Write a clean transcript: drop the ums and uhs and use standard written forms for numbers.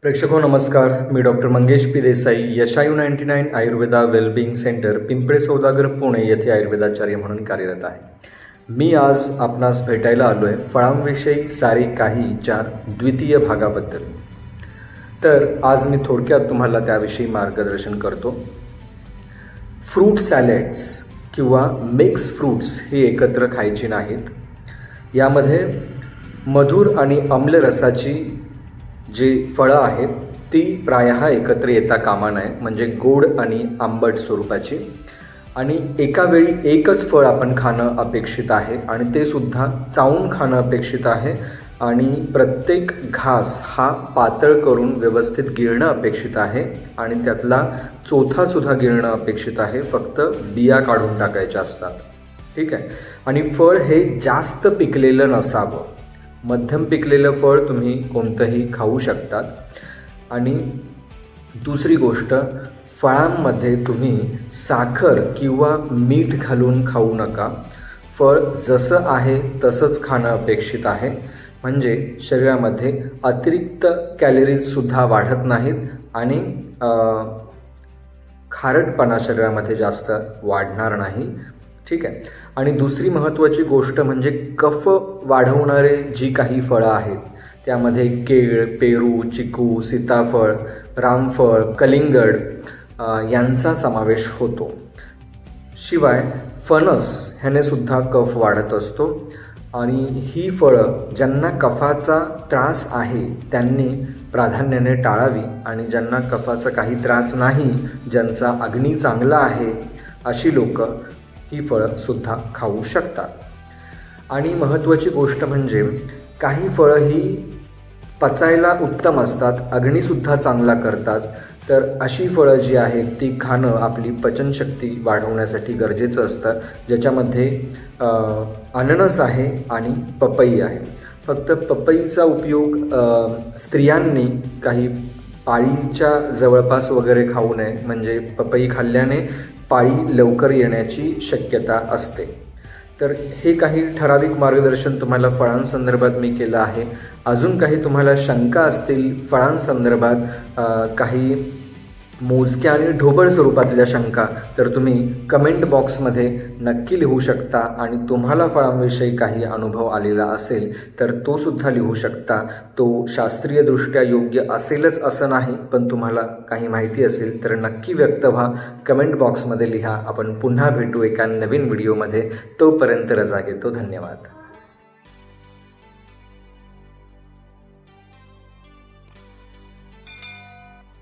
प्रेक्षको नमस्कार. मी doctor Mangesh P Desai, Yashayu 99 Ayurveda wellbeing centre, Pimple Saudagar, Pune येथे आयुर्वेदाचार्य म्हणून कार्यरत आहे. मी आज आपणास भेटायला आलो आहे फळांविषयी सारी काहीच्या द्वितीय भागाबद्दल. तर आज मी थोडक्यात तुम्हाला त्याविषयी मार्गदर्शन करतो. फ्रूट सॅलेड्स किंवा मिक्स फ्रूट्स हे एकत्र खायची नाहीत. यामध्ये मधुर आणि आम्ल रसाची जी फळं आहेत ती प्रायः एकत्र येता कामा नये, म्हणजे गोड आणि आंबट स्वरूपाची. आणि एका वेळी एकच फळ आपण खाणं अपेक्षित आहे आणि ते सुद्धा चावून खाणं अपेक्षित आहे. आणि प्रत्येक घास हा पातळ करून व्यवस्थित गिळणं अपेक्षित आहे आणि त्यातला चोथासुद्धा गिळणं अपेक्षित आहे. फक्त बिया काढून टाकायच्या असतात. ठीक आहे. आणि फळ हे जास्त पिकलेलं नसावं. मध्यम पिकलेलं फळ तुम्ही कोणतंही खाऊ शकतात. आणि दुसरी गोष्ट, फळांमध्ये तुम्ही साखर किंवा मीठ घालून खाऊ नका. फळ जसं आहे तसंच खाणं अपेक्षित आहे, म्हणजे शरीरामध्ये अतिरिक्त कॅलरीजसुद्धा वाढत नाहीत आणि खारटपणा शरीरामध्ये जास्त वाढणार नाही. ठीक आहे. आणि दुसरी महत्त्वाची गोष्ट म्हणजे कफ वाढवणारे जी काही फळं आहेत त्यामध्ये केळ, पेरू, चिकू, सीताफळ, रामफळ, कलिंगड यांचा समावेश होतो. शिवाय फणस ह्याने सुद्धा कफ वाढत असतो. आणि ही फळं ज्यांना कफाचा त्रास आहे त्यांनी प्राधान्याने टाळावी आणि ज्यांना कफाचा काही त्रास नाही, ज्यांचा अग्नी चांगला आहे, अशी लोक ही फळं सुद्धा खाऊ शकतात. आणि महत्त्वाची गोष्ट म्हणजे काही फळं ही पचायला उत्तम असतात, अग्नीसुद्धा चांगला करतात. तर अशी फळं जी आहेत ती खाणं आपली पचनशक्ती वाढवण्यासाठी गरजेचं असतं, ज्याच्यामध्ये अननस आहे आणि पपई आहे. फक्त पपईचा उपयोग स्त्रियांनी काही पाळीच्या जवळपास वगैरे खाऊ नये, म्हणजे पपई खाल्ल्याने पाळी लवकर येण्याची शक्यता असते. तर हे काही ठराविक मार्गदर्शन तुम्हाला फळांसंदर्भात मी केलं आहे. अजून काही तुम्हाला शंका असतील फळांसंदर्भात, काही मोजक्या आणि ढोबळ स्वरूपातल्या शंका, तर तुम्ही कमेंट बॉक्समध्ये नक्की लिहू शकता. आणि तुम्हाला फळांविषयी काही अनुभव आलेला असेल तर तो सुद्धा लिहू शकता. तो शास्त्रीयदृष्ट्या योग्य असेलच असं नाही, पण तुम्हाला काही माहिती असेल तर नक्की व्यक्त व्हा, कमेंट बॉक्समध्ये लिहा. आपण पुन्हा भेटू एका नवीन व्हिडिओमध्ये. तोपर्यंत रजा घेतो. धन्यवाद.